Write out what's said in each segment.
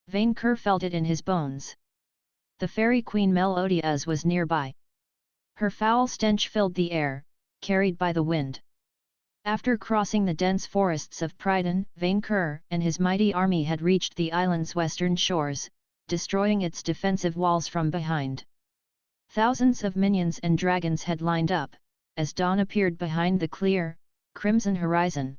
Vainqueur felt it in his bones. The fairy queen Melodias was nearby. Her foul stench filled the air, carried by the wind. After crossing the dense forests of Pryden, Vainqueur and his mighty army had reached the island's western shores, destroying its defensive walls from behind. Thousands of minions and dragons had lined up, as dawn appeared behind the clear, crimson horizon.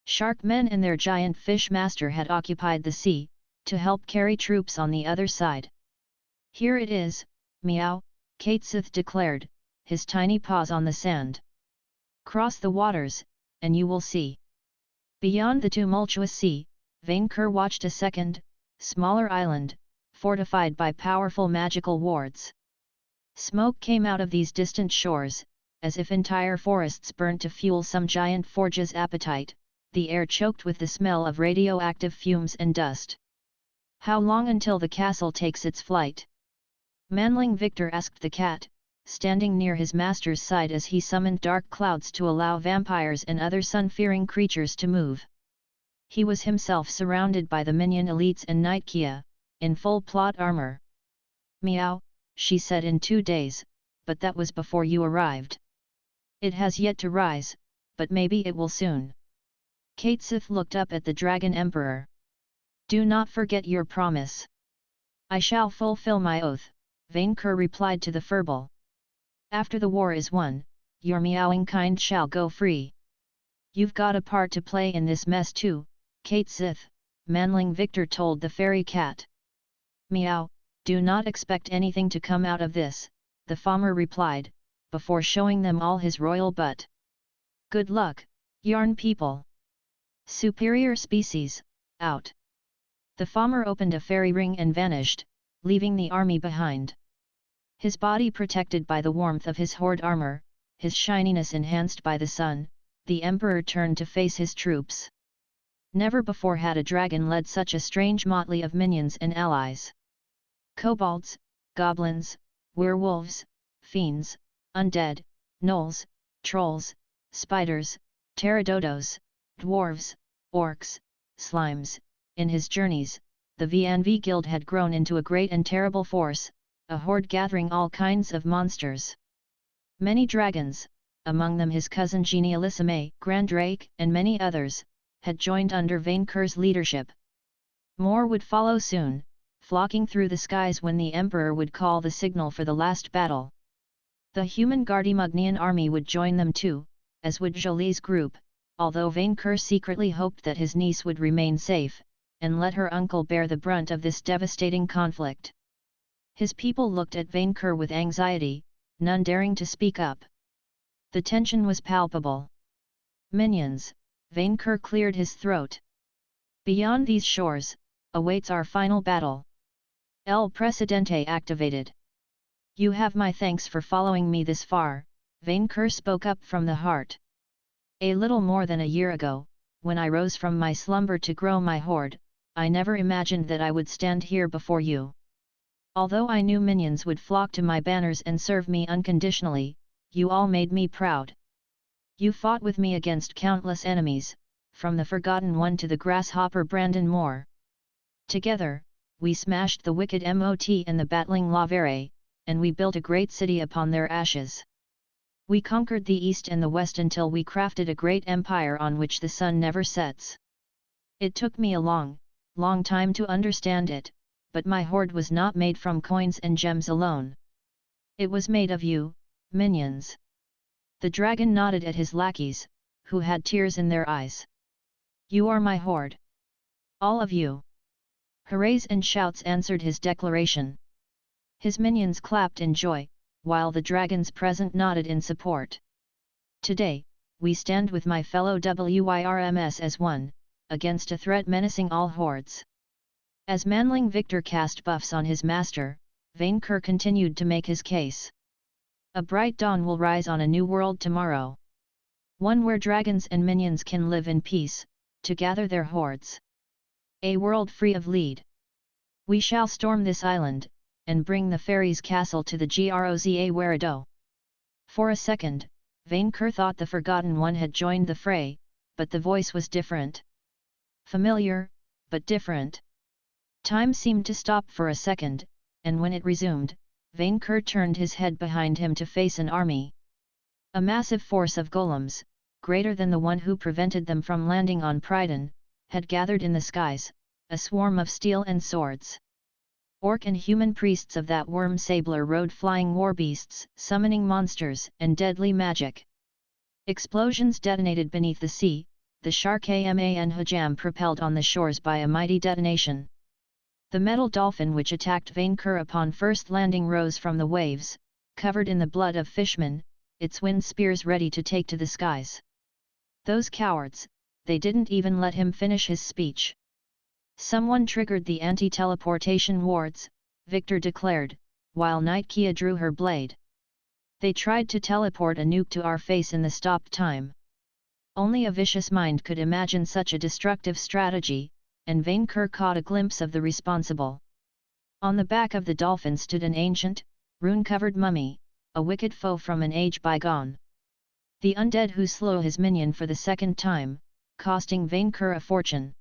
Shark men and their giant fish master had occupied the sea, to help carry troops on the other side. "Here it is, meow," Katesith declared, his tiny paws on the sand. "Cross the waters, and you will see." Beyond the tumultuous sea, Vainqueur watched a second, smaller island, fortified by powerful magical wards. Smoke came out of these distant shores, as if entire forests burnt to fuel some giant forge's appetite, the air choked with the smell of radioactive fumes and dust. "How long until the castle takes its flight?" Manling Victor asked the cat, standing near his master's side as he summoned dark clouds to allow vampires and other sun-fearing creatures to move. He was himself surrounded by the minion elites and Nightkia, in full plot armor. "Meow," she said, "in 2 days, but that was before you arrived. It has yet to rise, but maybe it will soon." Katesith looked up at the Dragon Emperor. "Do not forget your promise." "I shall fulfill my oath," Vainqueur replied to the furball. "After the war is won, your meowing kind shall go free." "You've got a part to play in this mess too, Katesith," Manling Victor told the fairy cat. "Meow, do not expect anything to come out of this," the farmer replied, before showing them all his royal butt. "Good luck, yarn people. Superior species, out." The farmer opened a fairy ring and vanished, leaving the army behind. His body protected by the warmth of his hoard armor, his shininess enhanced by the sun, the emperor turned to face his troops. Never before had a dragon led such a strange motley of minions and allies. Kobolds, goblins, werewolves, fiends, undead, gnolls, trolls, spiders, pterododos, dwarves, orcs, slimes. In his journeys, the VNV Guild had grown into a great and terrible force, a horde gathering all kinds of monsters. Many dragons, among them his cousin Genialissime, Grandrake, and many others, had joined under Vainqueur's leadership. More would follow soon, flocking through the skies when the Emperor would call the signal for the last battle. The human Gardimugnian army would join them too, as would Jolie's group, although Vainqueur secretly hoped that his niece would remain safe, and let her uncle bear the brunt of this devastating conflict. His people looked at Vainqueur with anxiety, none daring to speak up. The tension was palpable. "Minions," Vainqueur cleared his throat. "Beyond these shores, awaits our final battle. El Presidente activated." "You have my thanks for following me this far," Vainqueur spoke up from the heart. "A little more than a year ago, when I rose from my slumber to grow my hoard, I never imagined that I would stand here before you. Although I knew minions would flock to my banners and serve me unconditionally, you all made me proud. You fought with me against countless enemies, from the Forgotten One to the grasshopper Brandon Moore. Together, we smashed the wicked Mot and the battling Lavere, and we built a great city upon their ashes. We conquered the east and the west until we crafted a great empire on which the sun never sets. It took me a long time to understand it, but my hoard was not made from coins and gems alone. It was made of you, minions." The dragon nodded at his lackeys, who had tears in their eyes. "You are my hoard. All of you." Hoorays and shouts answered his declaration. His minions clapped in joy, while the dragons present nodded in support. "Today, we stand with my fellow WIRMS as one, against a threat menacing all hordes." As Manling Victor cast buffs on his master, Vainqueur continued to make his case. "A bright dawn will rise on a new world tomorrow. One where dragons and minions can live in peace, to gather their hordes. A world free of lead. We shall storm this island, and bring the fairies' castle to the Groza Werado." For a second, Vainqueur thought the Forgotten One had joined the fray, but the voice was different. Familiar, but different. Time seemed to stop for a second, and when it resumed, Vainqueur turned his head behind him to face an army. A massive force of golems, greater than the one who prevented them from landing on Pryden, had gathered in the skies, a swarm of steel and swords. Orc and human priests of that worm sabler rode flying war beasts, summoning monsters and deadly magic. Explosions detonated beneath the sea, the shark Human-Nonhuman propelled on the shores by a mighty detonation. The metal dolphin which attacked Vainqueur upon first landing rose from the waves, covered in the blood of fishmen, its wind spears ready to take to the skies. Those cowards, they didn't even let him finish his speech. Someone triggered the anti-teleportation wards, Victor declared, while Knight Kia drew her blade. They tried to teleport a nuke to our face in the stopped time. Only a vicious mind could imagine such a destructive strategy, and Vainqueur caught a glimpse of the responsible. On the back of the dolphin stood an ancient, rune-covered mummy, a wicked foe from an age bygone. The undead who slew his minion for the second time, costing Vainqueur a fortune.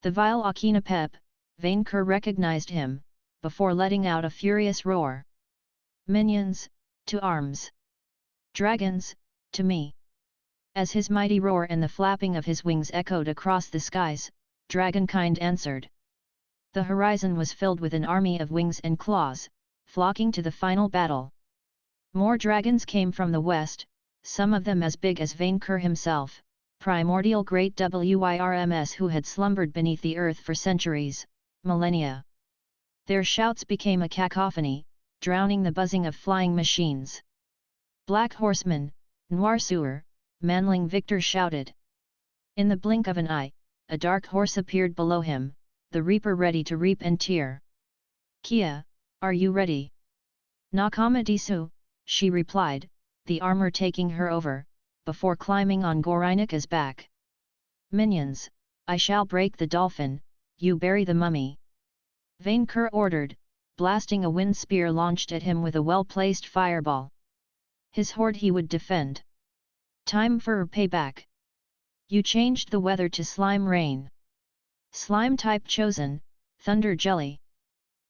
The vile Akinapep, Vainqueur recognized him, before letting out a furious roar. Minions, to arms! Dragons, to me! As his mighty roar and the flapping of his wings echoed across the skies, dragonkind answered. The horizon was filled with an army of wings and claws, flocking to the final battle. More dragons came from the west, some of them as big as Vainqueur himself, primordial great WIRMs who had slumbered beneath the earth for centuries, millennia. Their shouts became a cacophony, drowning the buzzing of flying machines. Black Horseman, Noirsuer, manling Victor shouted. In the blink of an eye, a dark horse appeared below him, the reaper ready to reap and tear. Kia, are you ready? Nakama Disu, she replied, the armor taking her over, before climbing on Gorinika's back. Minions, I shall break the dolphin, you bury the mummy. Vainqueur ordered, blasting a wind spear launched at him with a well-placed fireball. His hoard he would defend. Time for payback. You changed the weather to slime rain. Slime type chosen, thunder jelly.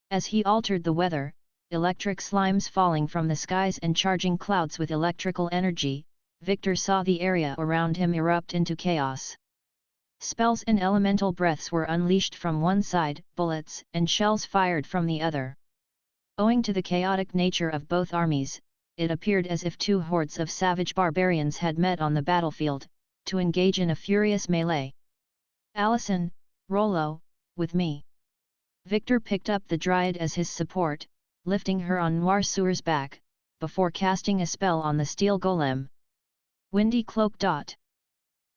As he altered the weather, electric slimes falling from the skies and charging clouds with electrical energy, Victor saw the area around him erupt into chaos. Spells and elemental breaths were unleashed from one side, bullets and shells fired from the other. Owing to the chaotic nature of both armies, it appeared as if two hordes of savage barbarians had met on the battlefield, to engage in a furious melee. Allison, Rollo, with me. Victor picked up the Dryad as his support, lifting her on Noirsuer's back, before casting a spell on the steel golem. Windy cloak.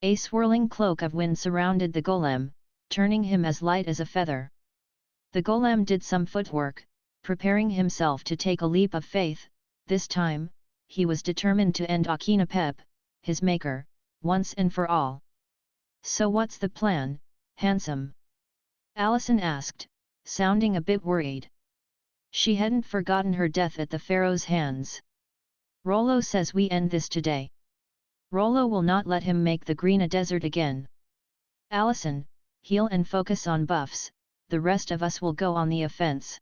A swirling cloak of wind surrounded the golem, turning him as light as a feather. The golem did some footwork, preparing himself to take a leap of faith. This time, he was determined to end Akinapep, his maker, once and for all. So what's the plan, handsome? Allison asked, sounding a bit worried. She hadn't forgotten her death at the Pharaoh's hands. Rollo says we end this today. Rollo will not let him make the green a desert again. Allison, heal and focus on buffs, the rest of us will go on the offense.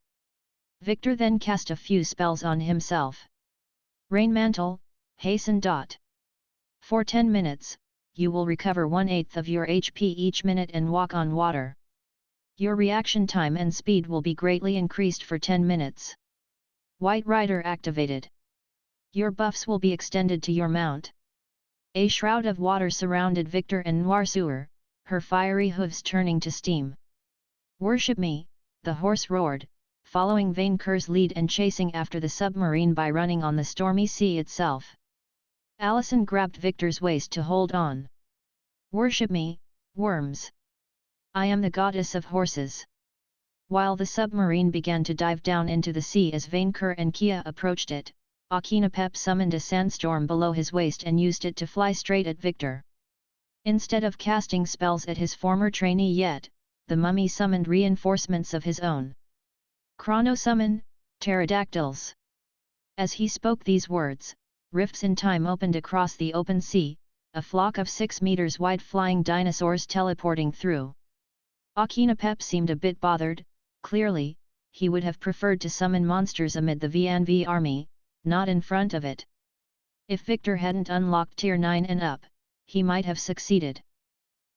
Victor then cast a few spells on himself. Rain Mantle, hasten. For 10 minutes, you will recover 1/8 of your HP each minute and walk on water. Your reaction time and speed will be greatly increased for 10 minutes. White Rider activated. Your buffs will be extended to your mount. A shroud of water surrounded Victor and Noirsuer, her fiery hooves turning to steam. Worship me, the horse roared, following Vainqueur's lead and chasing after the submarine by running on the stormy sea itself. Allison grabbed Victor's waist to hold on. Worship me, worms! I am the goddess of horses. While the submarine began to dive down into the sea as Vainqueur and Kia approached it, Akinapep summoned a sandstorm below his waist and used it to fly straight at Victor. Instead of casting spells at his former trainee yet, the mummy summoned reinforcements of his own. Chrono-summon, pterodactyls! As he spoke these words, rifts in time opened across the open sea, a flock of 6 meters wide flying dinosaurs teleporting through. Akinapep seemed a bit bothered, Clearly, he would have preferred to summon monsters amid the VNV army, not in front of it. If Victor hadn't unlocked tier 9 and up, he might have succeeded.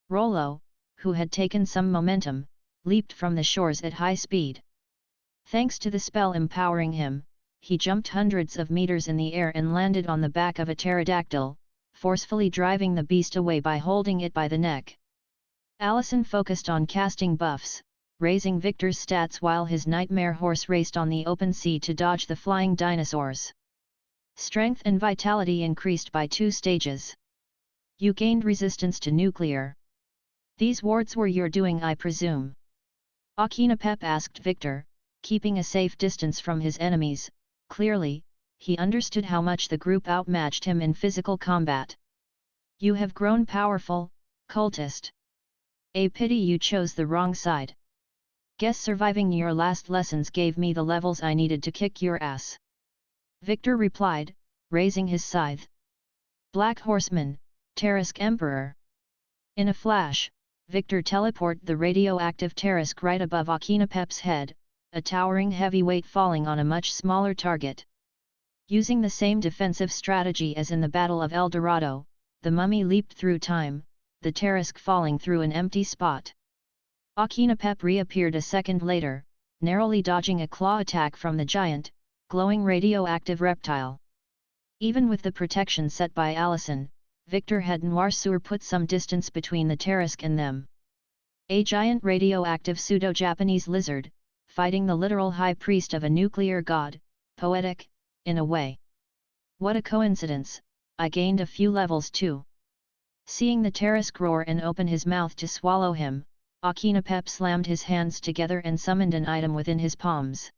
Rollo, who had taken some momentum, leaped from the shores at high speed. Thanks to the spell empowering him, he jumped hundreds of meters in the air and landed on the back of a pterodactyl, forcefully driving the beast away by holding it by the neck. Allison focused on casting buffs, raising Victor's stats while his nightmare horse raced on the open sea to dodge the flying dinosaurs. Strength and vitality increased by 2 stages. You gained resistance to nuclear. These wards were your doing, I presume? Akinapep asked Victor, keeping a safe distance from his enemies. Clearly, he understood how much the group outmatched him in physical combat. You have grown powerful, cultist. A pity you chose the wrong side. Guess surviving your last lessons gave me the levels I needed to kick your ass. Victor replied, raising his scythe. Black Horseman, Tarisk Emperor. In a flash, Victor teleported the radioactive Tarisk right above Akinapep's head, a towering heavyweight falling on a much smaller target. Using the same defensive strategy as in the Battle of El Dorado, the mummy leaped through time, the Tarisk falling through an empty spot. Akinapep reappeared a second later, narrowly dodging a claw attack from the giant, glowing radioactive reptile. Even with the protection set by Allison, Victor had Noirsuur put some distance between the Tarisk and them. A giant radioactive pseudo-Japanese lizard, fighting the literal high priest of a nuclear god, poetic, in a way. What a coincidence, I gained a few levels too. Seeing the Tarisk roar and open his mouth to swallow him, Akinapep slammed his hands together and summoned an item within his palms.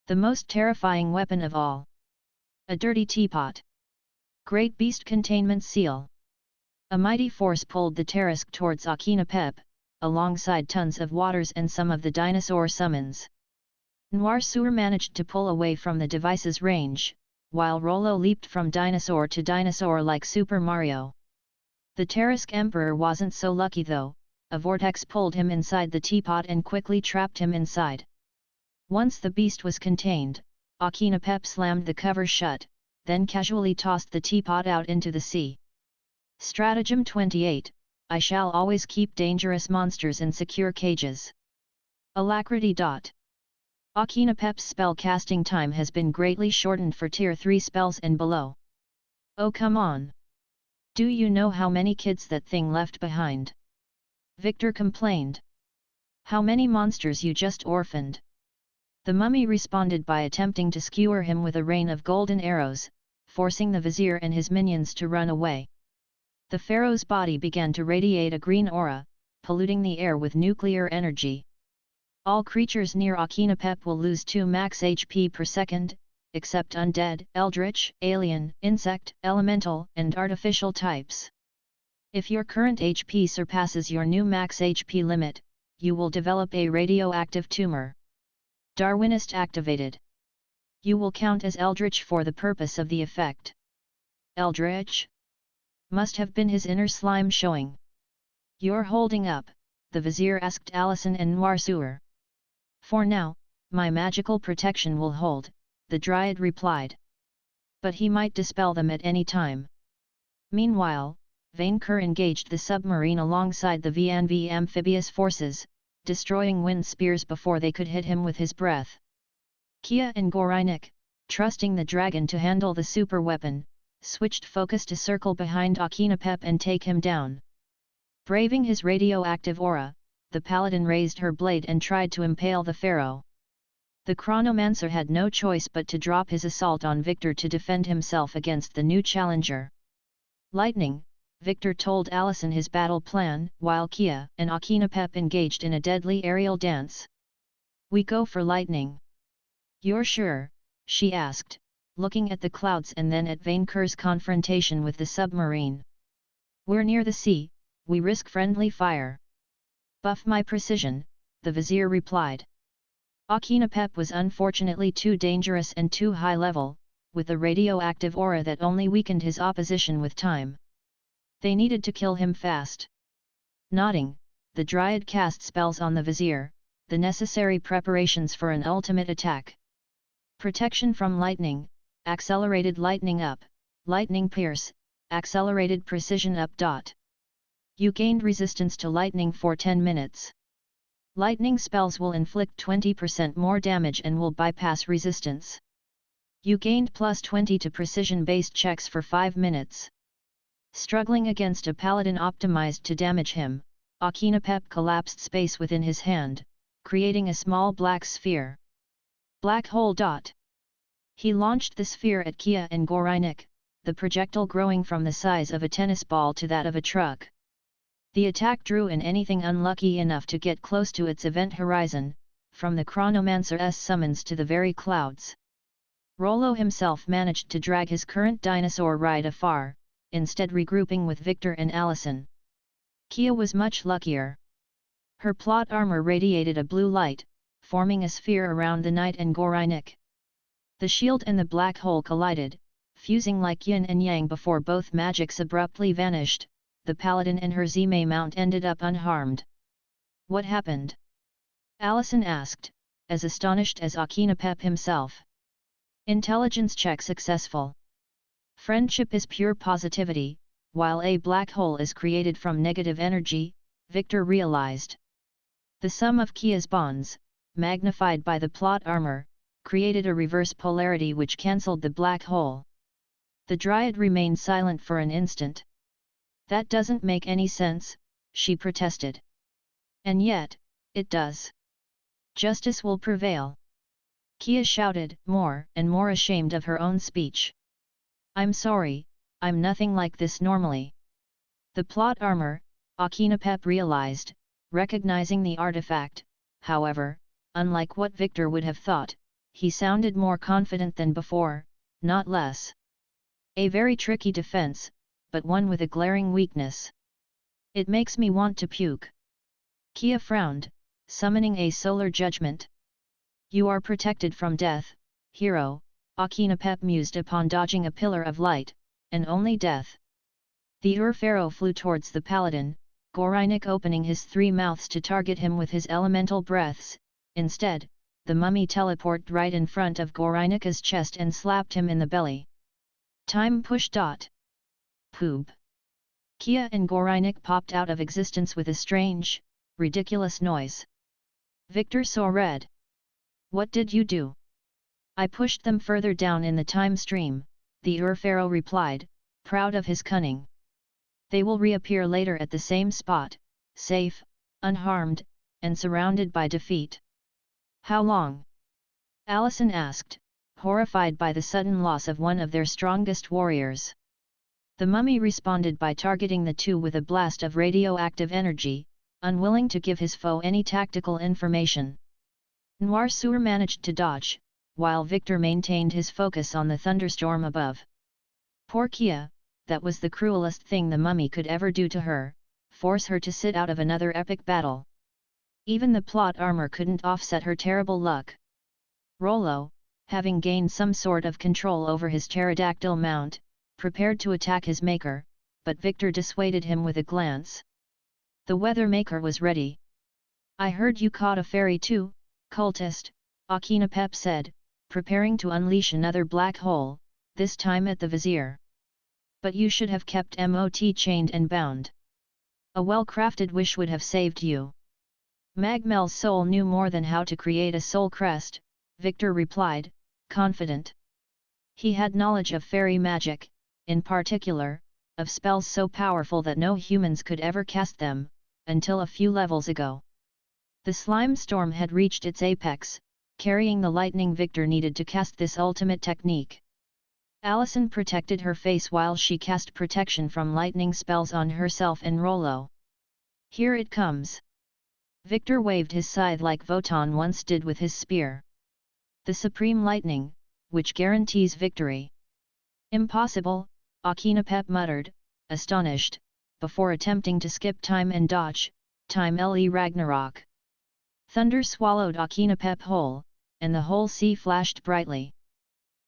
The most terrifying weapon of all. A dirty teapot. Great Beast Containment Seal. A mighty force pulled the Tarisk towards Akinapep, alongside tons of waters and some of the dinosaur summons. Noirsuur managed to pull away from the device's range, while Rollo leaped from dinosaur to dinosaur like Super Mario. The Tarisk Emperor wasn't so lucky though, a vortex pulled him inside the teapot and quickly trapped him inside. Once the beast was contained, Akinapep slammed the cover shut, then casually tossed the teapot out into the sea. Stratagem 28, I shall always keep dangerous monsters in secure cages. Alacrity. Akinapep's spell casting time has been greatly shortened for tier 3 spells and below. Oh come on! Do you know how many kids that thing left behind? Victor complained. How many monsters you just orphaned? The mummy responded by attempting to skewer him with a rain of golden arrows, forcing the vizier and his minions to run away. The pharaoh's body began to radiate a green aura, polluting the air with nuclear energy. All creatures near Akinapep will lose 2 max HP per second, except undead, eldritch, alien, insect, elemental, and artificial types. If your current HP surpasses your new max HP limit, you will develop a radioactive tumor. Darwinist activated. You will count as eldritch for the purpose of the effect. Eldritch? Must have been his inner slime showing. You're holding up, the vizier asked Allison and Noirsuur. For now, my magical protection will hold, the dryad replied. But he might dispel them at any time. Meanwhile, Vainqueur engaged the submarine alongside the VNV amphibious forces, destroying wind spears before they could hit him with his breath. Kia and Gorinik, trusting the dragon to handle the super weapon, switched focus to circle behind Akinapep and take him down. Braving his radioactive aura, the paladin raised her blade and tried to impale the pharaoh. The chronomancer had no choice but to drop his assault on Victor to defend himself against the new challenger. Lightning, Victor told Allison his battle plan, while Kia and Akinapep engaged in a deadly aerial dance. We go for lightning. You're sure? She asked, looking at the clouds and then at Vainqueur's confrontation with the submarine. We're near the sea, we risk friendly fire. Buff my precision, the vizier replied. Akinapep was unfortunately too dangerous and too high level, with a radioactive aura that only weakened his opposition with time. They needed to kill him fast. Nodding, the dryad cast spells on the vizier, the necessary preparations for an ultimate attack. Protection from lightning, accelerated lightning up, lightning pierce, accelerated precision up. You gained resistance to lightning for 10 minutes. Lightning spells will inflict 20% more damage and will bypass resistance. You gained plus 20 to precision-based checks for 5 minutes. Struggling against a paladin optimized to damage him, Akinapep collapsed space within his hand, creating a small black sphere. Black hole. He launched the sphere at Kia and Gorinik, the projectile growing from the size of a tennis ball to that of a truck. The attack drew in anything unlucky enough to get close to its event horizon, from the Chronomancer's summons to the very clouds. Rollo himself managed to drag his current dinosaur ride afar, instead regrouping with Victor and Allison. Kia was much luckier. Her plot armor radiated a blue light, forming a sphere around the knight and Gorinik. The shield and the black hole collided, fusing like yin and yang before both magics abruptly vanished. The paladin and her Zime mount ended up unharmed. What happened? Allison asked, as astonished as Akinapep himself. Intelligence check successful. Friendship is pure positivity, while a black hole is created from negative energy, Victor realized. The sum of Kia's bonds, magnified by the plot armor, created a reverse polarity which cancelled the black hole. The Dryad remained silent for an instant. That doesn't make any sense, she protested. And yet, it does. Justice will prevail. Kia shouted, more and more ashamed of her own speech. I'm sorry, I'm nothing like this normally. The plot armor, Akinapep realized, recognizing the artifact, however, unlike what Victor would have thought, he sounded more confident than before, not less. A very tricky defense, but one with a glaring weakness. It makes me want to puke. Kia frowned, summoning a solar judgment. You are protected from death, hero, Akinapep mused upon dodging a pillar of light, and only death. The Pharaoh flew towards the paladin, Gorinik opening his 3 mouths to target him with his elemental breaths. Instead, the mummy teleported right in front of Gorinik's chest and slapped him in the belly. Time push. Poob. Kia and Gorinik popped out of existence with a strange, ridiculous noise. Victor saw red. What did you do? I pushed them further down in the time stream, the Pharaoh replied, proud of his cunning. They will reappear later at the same spot, safe, unharmed, and surrounded by defeat. How long? Allison asked, horrified by the sudden loss of one of their strongest warriors. The mummy responded by targeting the two with a blast of radioactive energy, unwilling to give his foe any tactical information. Noirsuur managed to dodge, while Victor maintained his focus on the thunderstorm above. Poor Kia, that was the cruelest thing the mummy could ever do to her, force her to sit out of another epic battle. Even the plot armor couldn't offset her terrible luck. Rollo, having gained some sort of control over his pterodactyl mount, prepared to attack his maker, but Victor dissuaded him with a glance. The weather maker was ready. I heard you caught a fairy too, cultist, Akinapep said, preparing to unleash another black hole, this time at the vizier. But you should have kept Mot chained and bound. A well-crafted wish would have saved you. Magmel's soul knew more than how to create a soul crest, Victor replied, confident. He had knowledge of fairy magic, in particular, of spells so powerful that no humans could ever cast them, until a few levels ago. The slime storm had reached its apex, carrying the lightning Victor needed to cast this ultimate technique. Allison protected her face while she cast protection from lightning spells on herself and Rollo. Here it comes. Victor waved his scythe like Votan once did with his spear. The supreme lightning, which guarantees victory. Impossible, Akinapep muttered, astonished, before attempting to skip time and dodge, time Le Ragnarok. Thunder swallowed Akinapep whole, and the whole sea flashed brightly.